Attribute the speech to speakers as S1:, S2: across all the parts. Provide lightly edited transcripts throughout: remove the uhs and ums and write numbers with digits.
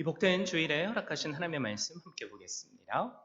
S1: 이 복된 주일에 허락하신 하나님의 말씀 함께 보겠습니다.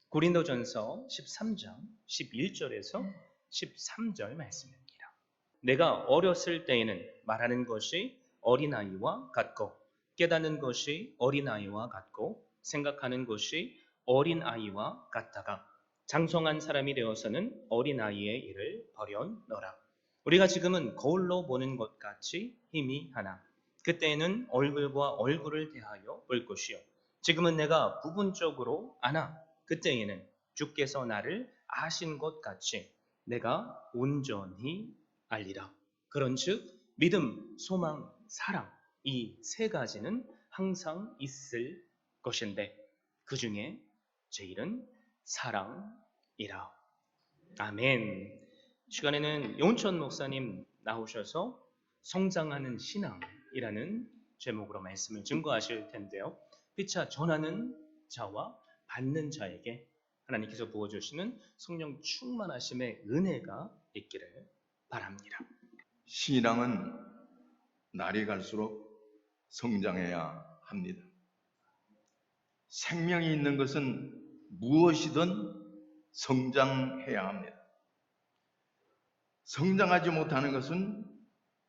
S1: 고린도전서 13장 11절에서 13절 말씀입니다. 내가 어렸을 때에는 말하는 것이 어린아이와 같고 깨닫는 것이 어린아이와 같고 생각하는 것이 어린아이와 같다가 장성한 사람이 되어서는 어린아이의 일을 버려너라. 우리가 지금은 거울로 보는 것 같이 희미하나 그때에는 얼굴과 얼굴을 대하여 볼 것이요 지금은 내가 부분적으로 아나 그때에는 주께서 나를 아신 것 같이 내가 온전히 알리라. 그런즉 믿음, 소망, 사랑 이 세 가지는 항상 있을 것인데 그 중에 제일은 사랑이라. 아멘. 시간에는 용천 목사님 나오셔서 성장하는 신앙이라는 제목으로 말씀을 증거하실 텐데요. 피차 전하는 자와 받는 자에게 하나님께서 부어주시는 성령 충만하심의 은혜가 있기를 바랍니다.
S2: 신앙은 날이 갈수록 성장해야 합니다. 생명이 있는 것은 무엇이든 성장해야 합니다. 성장하지 못하는 것은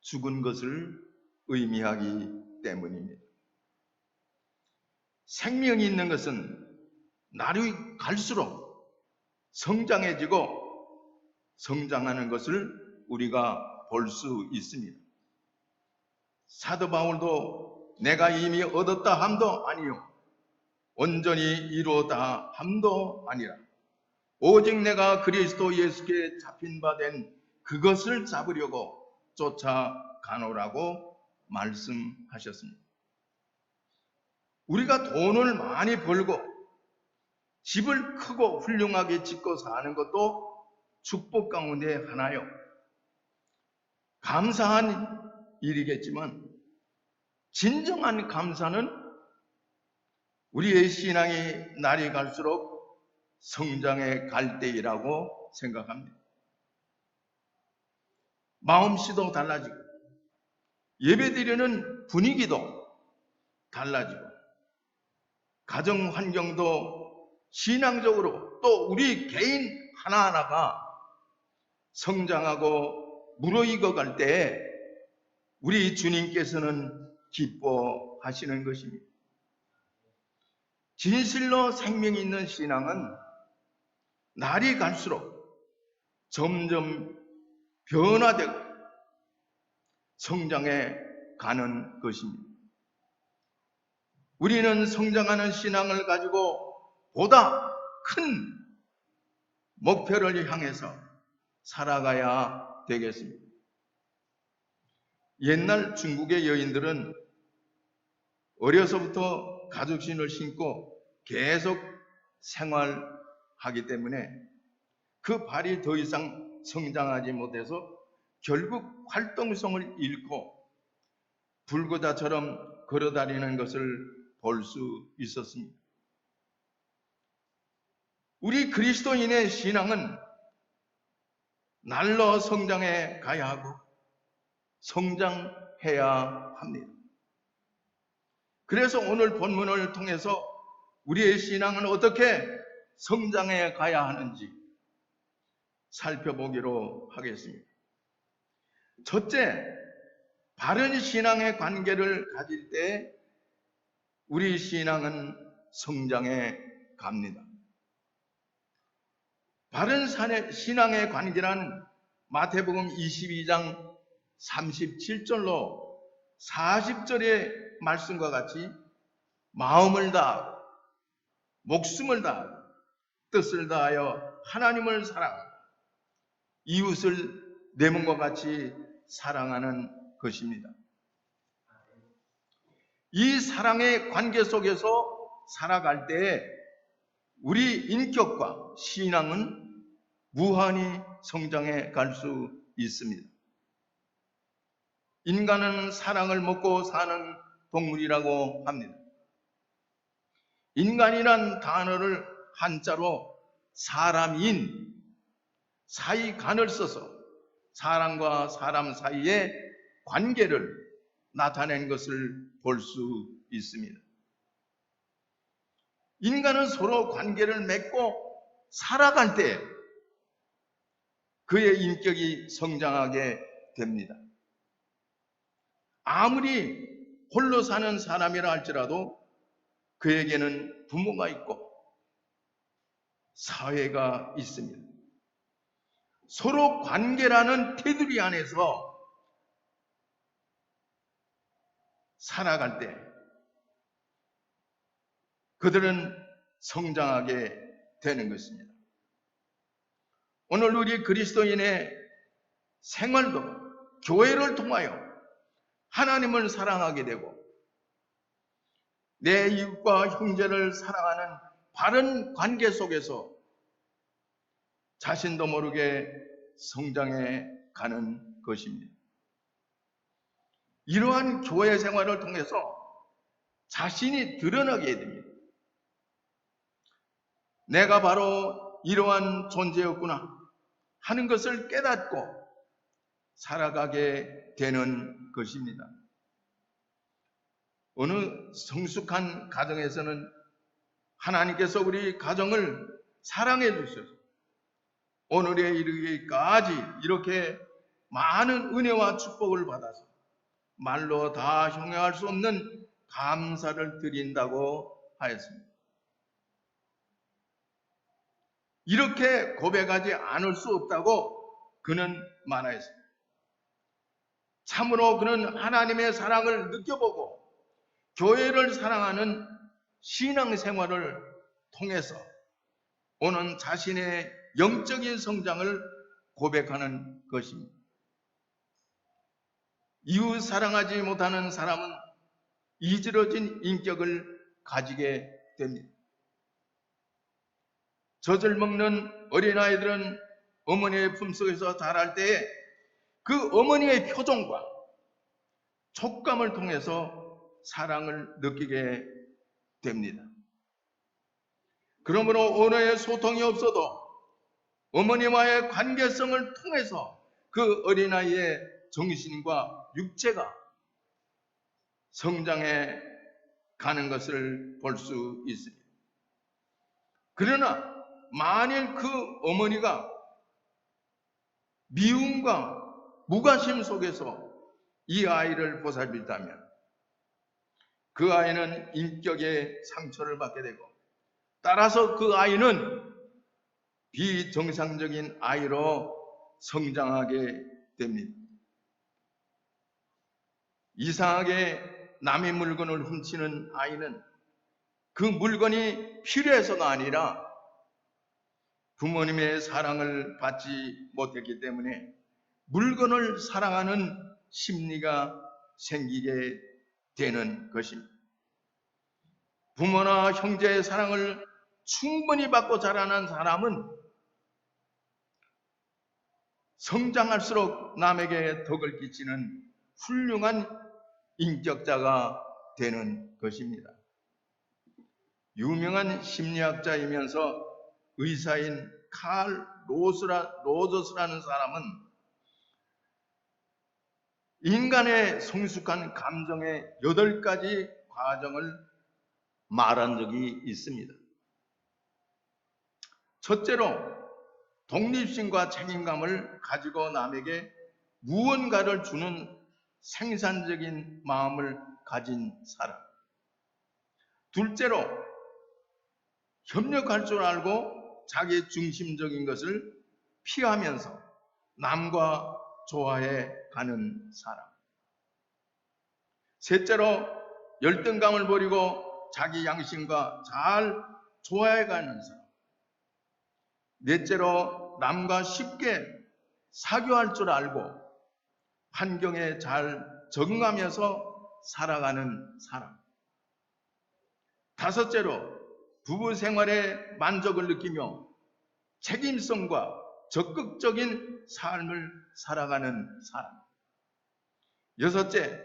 S2: 죽은 것을 의미하기 때문입니다. 생명이 있는 것은 날이 갈수록 성장해지고 성장하는 것을 우리가 볼 수 있습니다. 사도 바울도 내가 이미 얻었다 함도 아니요 온전히 이루었다 함도 아니라 오직 내가 그리스도 예수께 잡힌 바 된 그것을 잡으려고 쫓아가노라고 말씀하셨습니다. 우리가 돈을 많이 벌고 집을 크고 훌륭하게 짓고 사는 것도 축복 가운데 하나요. 감사한 일이겠지만 진정한 감사는 우리의 신앙이 날이 갈수록 성장해 갈 때이라고 생각합니다. 마음씨도 달라지고 예배드리는 분위기도 달라지고 가정 환경도 신앙적으로 또 우리 개인 하나하나가 성장하고 무르익어 갈 때 우리 주님께서는 기뻐하시는 것입니다. 진실로 생명이 있는 신앙은 날이 갈수록 점점 변화되고 성장해 가는 것입니다. 우리는 성장하는 신앙을 가지고 보다 큰 목표를 향해서 살아가야 되겠습니다. 옛날 중국의 여인들은 어려서부터 가죽신을 신고 계속 생활하기 때문에 그 발이 더 이상 성장하지 못해서 결국 활동성을 잃고 불구다처럼 걸어다니는 것을 볼 수 있었습니다. 우리 그리스도인의 신앙은 날로 성장해 가야 하고 성장해야 합니다. 그래서 오늘 본문을 통해서 우리의 신앙은 어떻게 성장해 가야 하는지 살펴보기로 하겠습니다. 첫째, 바른 신앙의 관계를 가질 때 우리 신앙은 성장해 갑니다. 바른 신앙의 관계란 마태복음 22장 37절로 40절의 말씀과 같이 마음을 다하고 목숨을 다하고 뜻을 다하여 하나님을 사랑하고 이웃을 내 몸과 같이 사랑하는 것입니다. 이 사랑의 관계 속에서 살아갈 때 우리 인격과 신앙은 무한히 성장해 갈 수 있습니다. 인간은 사랑을 먹고 사는 동물이라고 합니다. 인간이란 단어를 한자로 사람인 사이간을 써서 사람과 사람 사이의 관계를 나타낸 것을 볼 수 있습니다. 인간은 서로 관계를 맺고 살아갈 때 그의 인격이 성장하게 됩니다. 아무리 홀로 사는 사람이라 할지라도 그에게는 부모가 있고 사회가 있습니다. 서로 관계라는 테두리 안에서 살아갈 때 그들은 성장하게 되는 것입니다. 오늘 우리 그리스도인의 생활도 교회를 통하여 하나님을 사랑하게 되고 내 이웃과 형제를 사랑하는 바른 관계 속에서 자신도 모르게 성장해 가는 것입니다. 이러한 교회 생활을 통해서 자신이 드러나게 됩니다. 내가 바로 이러한 존재였구나 하는 것을 깨닫고 살아가게 되는 것입니다. 어느 성숙한 가정에서는 하나님께서 우리 가정을 사랑해 주셔서 오늘에 이르기까지 이렇게 많은 은혜와 축복을 받아서 말로 다 형용할 수 없는 감사를 드린다고 하였습니다. 이렇게 고백하지 않을 수 없다고 그는 말하였습니다. 참으로 그는 하나님의 사랑을 느껴보고 교회를 사랑하는 신앙생활을 통해서 오는 자신의 영적인 성장을 고백하는 것입니다. 이웃 사랑하지 못하는 사람은 이지러진 인격을 가지게 됩니다. 젖을 먹는 어린아이들은 어머니의 품속에서 자랄 때에 그 어머니의 표정과 촉감을 통해서 사랑을 느끼게 됩니다. 그러므로 언어의 소통이 없어도 어머니와의 관계성을 통해서 그 어린아이의 정신과 육체가 성장해 가는 것을 볼 수 있습니다. 그러나 만일 그 어머니가 미움과 무관심 속에서 이 아이를 보살핀다면 그 아이는 인격의 상처를 받게 되고 따라서 그 아이는 비정상적인 아이로 성장하게 됩니다. 이상하게 남의 물건을 훔치는 아이는 그 물건이 필요해서가 아니라 부모님의 사랑을 받지 못했기 때문에 물건을 사랑하는 심리가 생기게 되는 것입니다. 부모나 형제의 사랑을 충분히 받고 자라난 사람은 성장할수록 남에게 덕을 끼치는 훌륭한 인격자가 되는 것입니다. 유명한 심리학자이면서 의사인 칼 로저스라는 사람은 인간의 성숙한 감정의 8가지 과정을 말한 적이 있습니다. 첫째로 독립심과 책임감을 가지고 남에게 무언가를 주는 생산적인 마음을 가진 사람. 둘째로 협력할 줄 알고 자기 중심적인 것을 피하면서 남과 좋아해 가는 사람. 셋째로 열등감을 버리고 자기 양심과 잘 좋아해 가는 사람. 넷째로 남과 쉽게 사교할 줄 알고 환경에 잘 적응하면서 살아가는 사람. 다섯째로 부부 생활에 만족을 느끼며 책임성과 적극적인 삶을 살아가는 사람. 여섯째,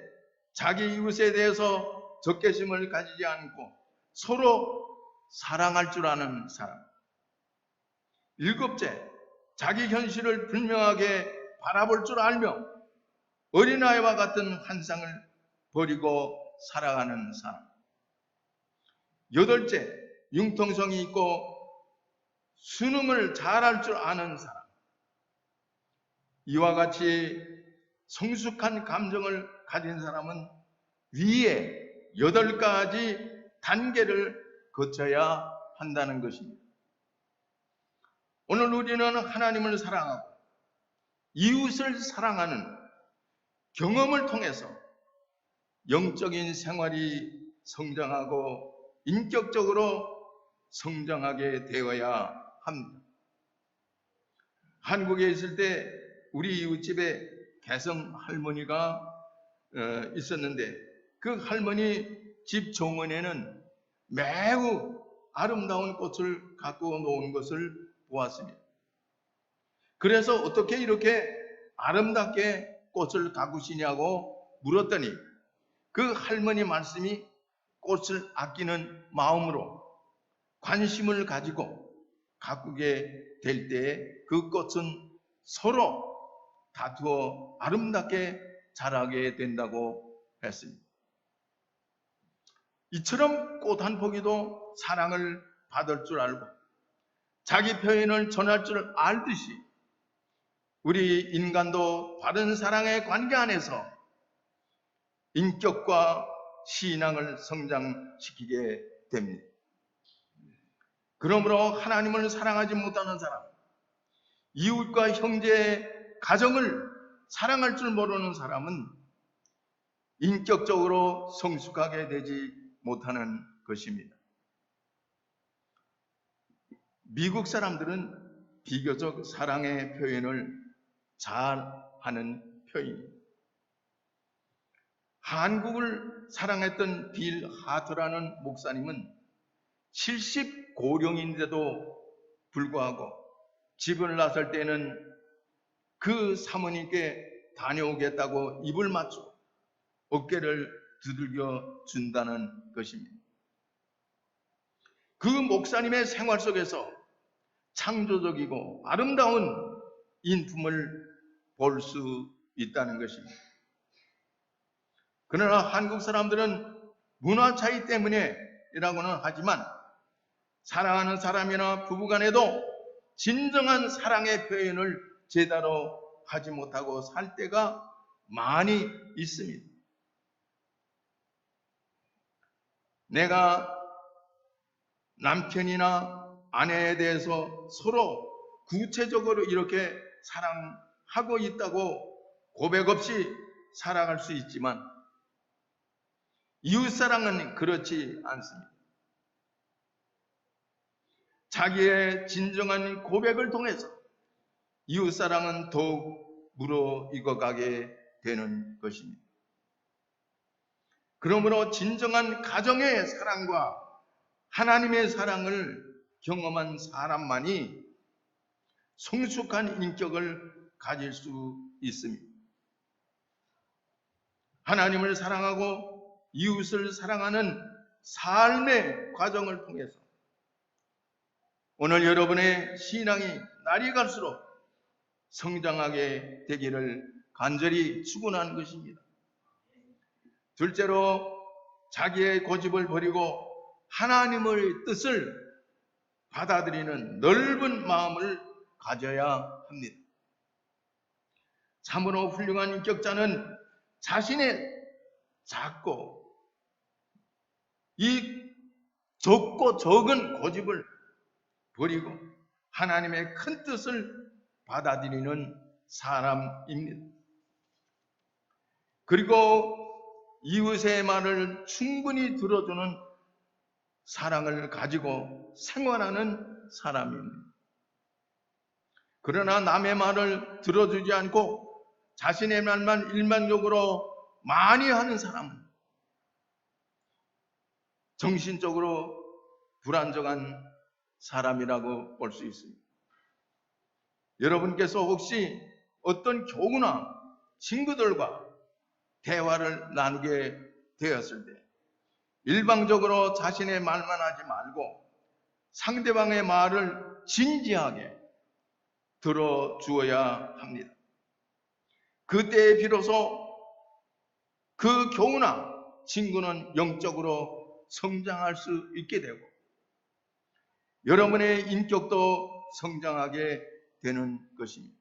S2: 자기 이웃에 대해서 적개심을 가지지 않고 서로 사랑할 줄 아는 사람. 일곱째, 자기 현실을 분명하게 바라볼 줄 알며 어린아이와 같은 환상을 버리고 살아가는 사람. 여덟째, 융통성이 있고 순응을 잘할 줄 아는 사람, 이와 같이 성숙한 감정을 가진 사람은 위에 8가지 단계를 거쳐야 한다는 것입니다. 오늘 우리는 하나님을 사랑하고 이웃을 사랑하는 경험을 통해서 영적인 생활이 성장하고 인격적으로 성장하게 되어야 합니다. 한국에 있을 때 우리 이웃집에 개성 할머니가 있었는데 그 할머니 집 정원에는 매우 아름다운 꽃을 갖고 놓은 것을 보았습니다. 그래서 어떻게 이렇게 아름답게 꽃을 가꾸시냐고 물었더니 그 할머니 말씀이 꽃을 아끼는 마음으로 관심을 가지고 가꾸게 될 때 그 꽃은 서로 다투어 아름답게 자라게 된다고 했습니다. 이처럼 꽃 한 포기도 사랑을 받을 줄 알고 자기 표현을 전할 줄 알듯이 우리 인간도 바른 사랑의 관계 안에서 인격과 신앙을 성장시키게 됩니다. 그러므로 하나님을 사랑하지 못하는 사람, 이웃과 형제, 가정을 사랑할 줄 모르는 사람은 인격적으로 성숙하게 되지 못하는 것입니다. 미국 사람들은 비교적 사랑의 표현을 잘 하는 편입니다. 한국을 사랑했던 빌 하트라는 목사님은 70고령인데도 불구하고 집을 나설 때는 그 사모님께 다녀오겠다고 입을 맞추고 어깨를 두들겨 준다는 것입니다. 그 목사님의 생활 속에서 창조적이고 아름다운 인품을 볼 수 있다는 것입니다. 그러나 한국 사람들은 문화 차이 때문에라고는 하지만 사랑하는 사람이나 부부간에도 진정한 사랑의 표현을 제대로 하지 못하고 살 때가 많이 있습니다. 내가 남편이나 아내에 대해서 서로 구체적으로 이렇게 사랑하고 있다고 고백 없이 살아갈 수 있지만 이웃사랑은 그렇지 않습니다. 자기의 진정한 고백을 통해서 이웃사랑은 더욱 무르익어가게 되는 것입니다. 그러므로 진정한 가정의 사랑과 하나님의 사랑을 경험한 사람만이 성숙한 인격을 가질 수 있습니다. 하나님을 사랑하고 이웃을 사랑하는 삶의 과정을 통해서 오늘 여러분의 신앙이 날이 갈수록 성장하게 되기를 간절히 축원하는 것입니다. 둘째로 자기의 고집을 버리고 하나님의 뜻을 받아들이는 넓은 마음을 가져야 합니다. 참으로 훌륭한 인격자는 자신의 작고 이 적고 적은 고집을 버리고 하나님의 큰 뜻을 받아들이는 사람입니다. 그리고 이웃의 말을 충분히 들어주는 사랑을 가지고 생활하는 사람입니다. 그러나 남의 말을 들어주지 않고 자신의 말만 일방적으로 많이 하는 사람은 정신적으로 불안정한 사람이라고 볼 수 있습니다. 여러분께서 혹시 어떤 교우나 친구들과 대화를 나누게 되었을 때 일방적으로 자신의 말만 하지 말고 상대방의 말을 진지하게 들어주어야 합니다. 그때 비로소 그 교우나 친구는 영적으로 성장할 수 있게 되고 여러분의 인격도 성장하게 되는 것입니다.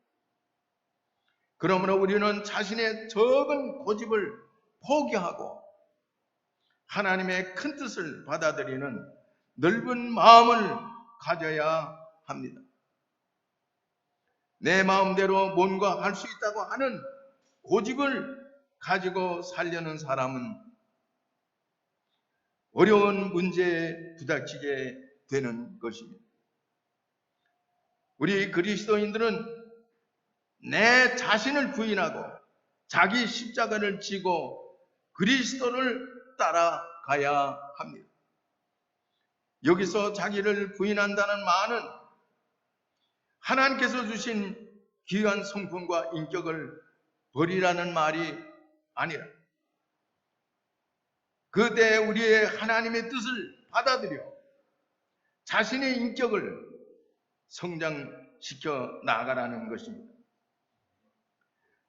S2: 그러므로 우리는 자신의 적은 고집을 포기하고 하나님의 큰 뜻을 받아들이는 넓은 마음을 가져야 합니다. 내 마음대로 뭔가 할 수 있다고 하는 고집을 가지고 살려는 사람은 어려운 문제에 부닥치게 되는 것입니다. 우리 그리스도인들은 내 자신을 부인하고 자기 십자가를 지고 그리스도를 따라가야 합니다. 여기서 자기를 부인한다는 말은 하나님께서 주신 귀한 성품과 인격을 버리라는 말이 아니라 그때 우리의 하나님의 뜻을 받아들여 자신의 인격을 성장시켜 나가라는 것입니다.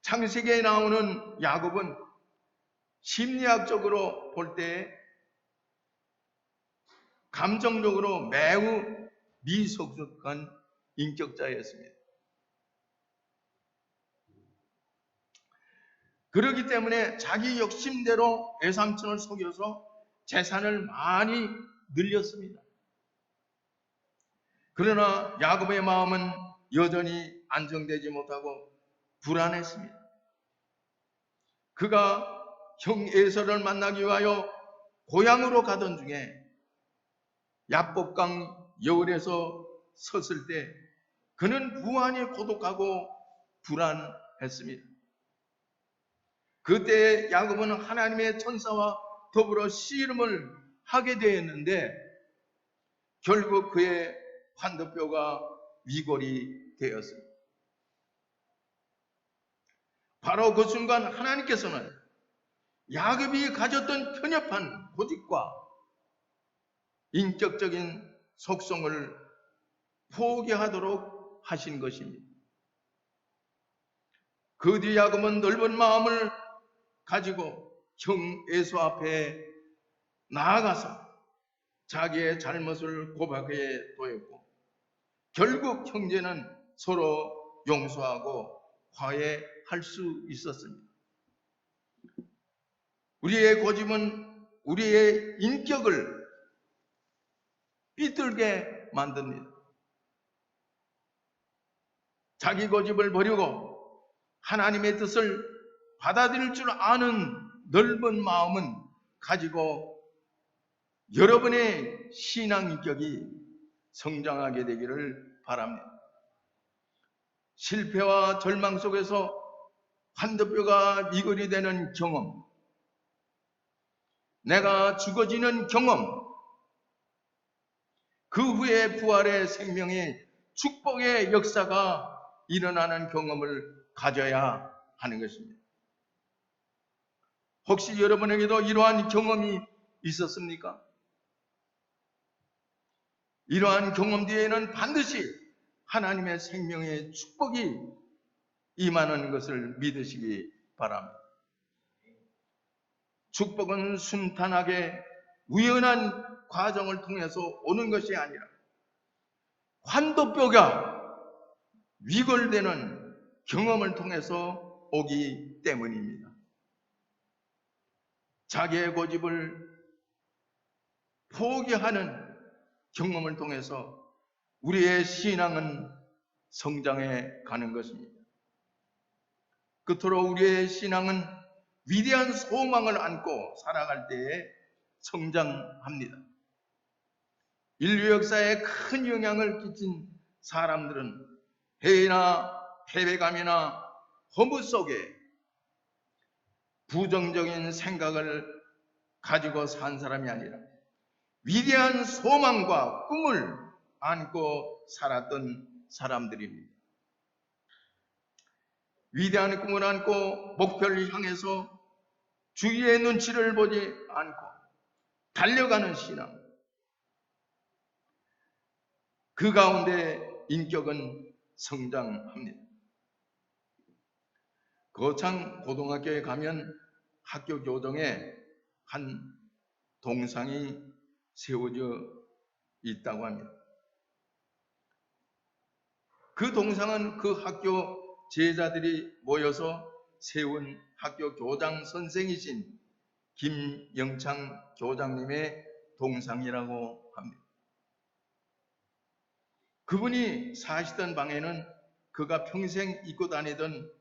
S2: 창세기에 나오는 야곱은 심리학적으로 볼 때 감정적으로 매우 미성숙한 인격자였습니다. 그렇기 때문에 자기 욕심대로 외삼촌을 속여서 재산을 많이 늘렸습니다. 그러나 야곱의 마음은 여전히 안정되지 못하고 불안했습니다. 그가 형 에서를 만나기 위하여 고향으로 가던 중에 야복강 여울에서 섰을 때 그는 무한히 고독하고 불안했습니다. 그때 야곱은 하나님의 천사와 더불어 씨름을 하게 되었는데 결국 그의 환도뼈가 위골이 되었습니다. 바로 그 순간 하나님께서는 야곱이 가졌던 편협한 고집과 인격적인 속성을 포기하도록 하신 것입니다. 그 뒤 야곱은 넓은 마음을 가지고 형 에서 앞에 나아가서 자기의 잘못을 고백해 도했고 결국 형제는 서로 용서하고 화해할 수 있었습니다. 우리의 고집은 우리의 인격을 삐뚤게 만듭니다. 자기 고집을 버리고 하나님의 뜻을 받아들일 줄 아는 넓은 마음은 가지고 여러분의 신앙 인격이 성장하게 되기를 바랍니다. 실패와 절망 속에서 환도뼈가 미골이 되는 경험, 내가 죽어지는 경험, 그 후에 부활의 생명의 축복의 역사가 일어나는 경험을 가져야 하는 것입니다. 혹시 여러분에게도 이러한 경험이 있었습니까? 이러한 경험 뒤에는 반드시 하나님의 생명의 축복이 임하는 것을 믿으시기 바랍니다. 축복은 순탄하게 우연한 과정을 통해서 오는 것이 아니라 환도뼈가 위골되는 경험을 통해서 오기 때문입니다. 자기의 고집을 포기하는 경험을 통해서 우리의 신앙은 성장해 가는 것입니다. 그토록 우리의 신앙은 위대한 소망을 안고 살아갈 때에 성장합니다. 인류 역사에 큰 영향을 끼친 사람들은 해이나 패배감이나 허무 속에 부정적인 생각을 가지고 산 사람이 아니라 위대한 소망과 꿈을 안고 살았던 사람들입니다. 위대한 꿈을 안고 목표를 향해서 주위의 눈치를 보지 않고 달려가는 신앙, 그 가운데 인격은 성장합니다. 거창 고등학교에 가면 학교 교정에 한 동상이 세워져 있다고 합니다. 그 동상은 그 학교 제자들이 모여서 세운 학교 교장 선생이신 김영창 교장님의 동상이라고 합니다. 그분이 사시던 방에는 그가 평생 입고 다니던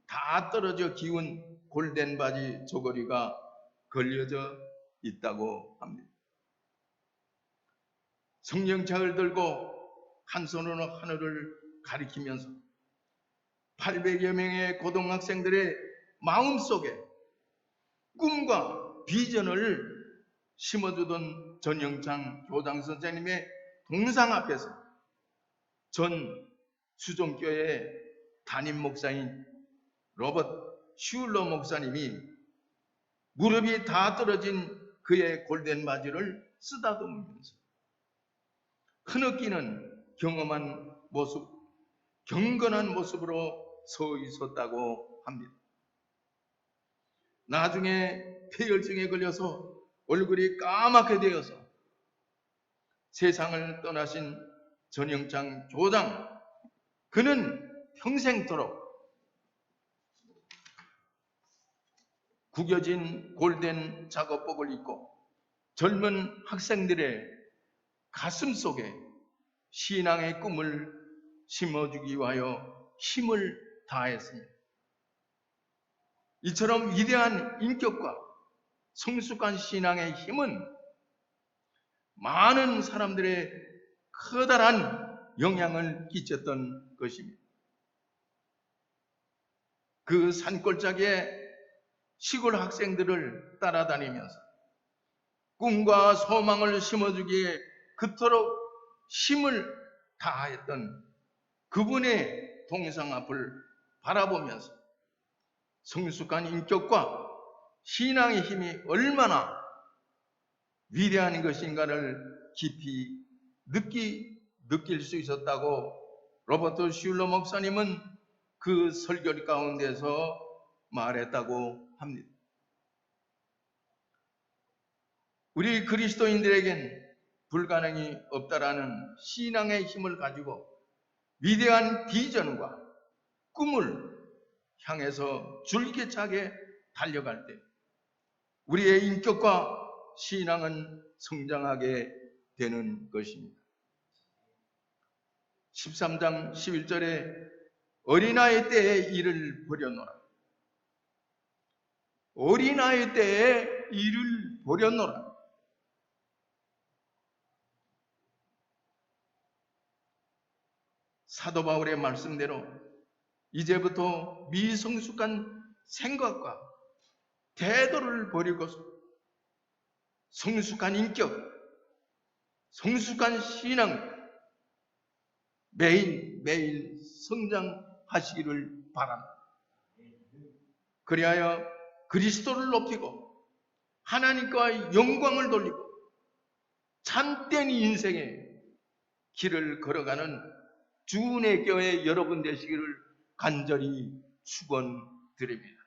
S2: 다 떨어져 기운 골덴 바지 저고리가 걸려져 있다고 합니다. 성령책을 들고 한 손으로 하늘을 가리키면서 800여 명의 고등학생들의 마음속에 꿈과 비전을 심어주던 전영창 교장 선생님의 동상 앞에서 전 수종교회 담임 목사인 로버트 슐러 목사님이 무릎이 다 떨어진 그의 골덴 바지를 쓰다듬으면서 흐느끼는 경험한 모습, 경건한 모습으로 서 있었다고 합니다. 나중에 폐혈증에 걸려서 얼굴이 까맣게 되어서 세상을 떠나신 전영창 교장, 그는 평생토록 구겨진 골덴 작업복을 입고 젊은 학생들의 가슴 속에 신앙의 꿈을 심어주기 위하여 힘을 다했습니다. 이처럼 위대한 인격과 성숙한 신앙의 힘은 많은 사람들의 커다란 영향을 끼쳤던 것입니다. 그 산골짜기에 시골 학생들을 따라다니면서 꿈과 소망을 심어주기에 그토록 힘을 다했던 그분의 동상 앞을 바라보면서 성숙한 인격과 신앙의 힘이 얼마나 위대한 것인가를 깊이 느낄 수 있었다고 로버트 슐러 목사님은 그 설교 가운데서 말했다고 합니다. 우리 그리스도인들에겐 불가능이 없다라는 신앙의 힘을 가지고 위대한 비전과 꿈을 향해서 줄기차게 달려갈 때 우리의 인격과 신앙은 성장하게 되는 것입니다. 13장 11절에 어린아이 때의 일을 버려놓으라. 어린아이 때의 일을 버려놓으라. 사도 바울의 말씀대로 이제부터 미성숙한 생각과 태도를 버리고서 성숙한 인격, 성숙한 신앙 매일매일 성장하시기를 바랍니다. 그리하여 그리스도를 높이고 하나님과 영광을 돌리고 참된 인생의 길을 걸어가는 주은의 교회 여러분 되시기를 간절히 축원드립니다.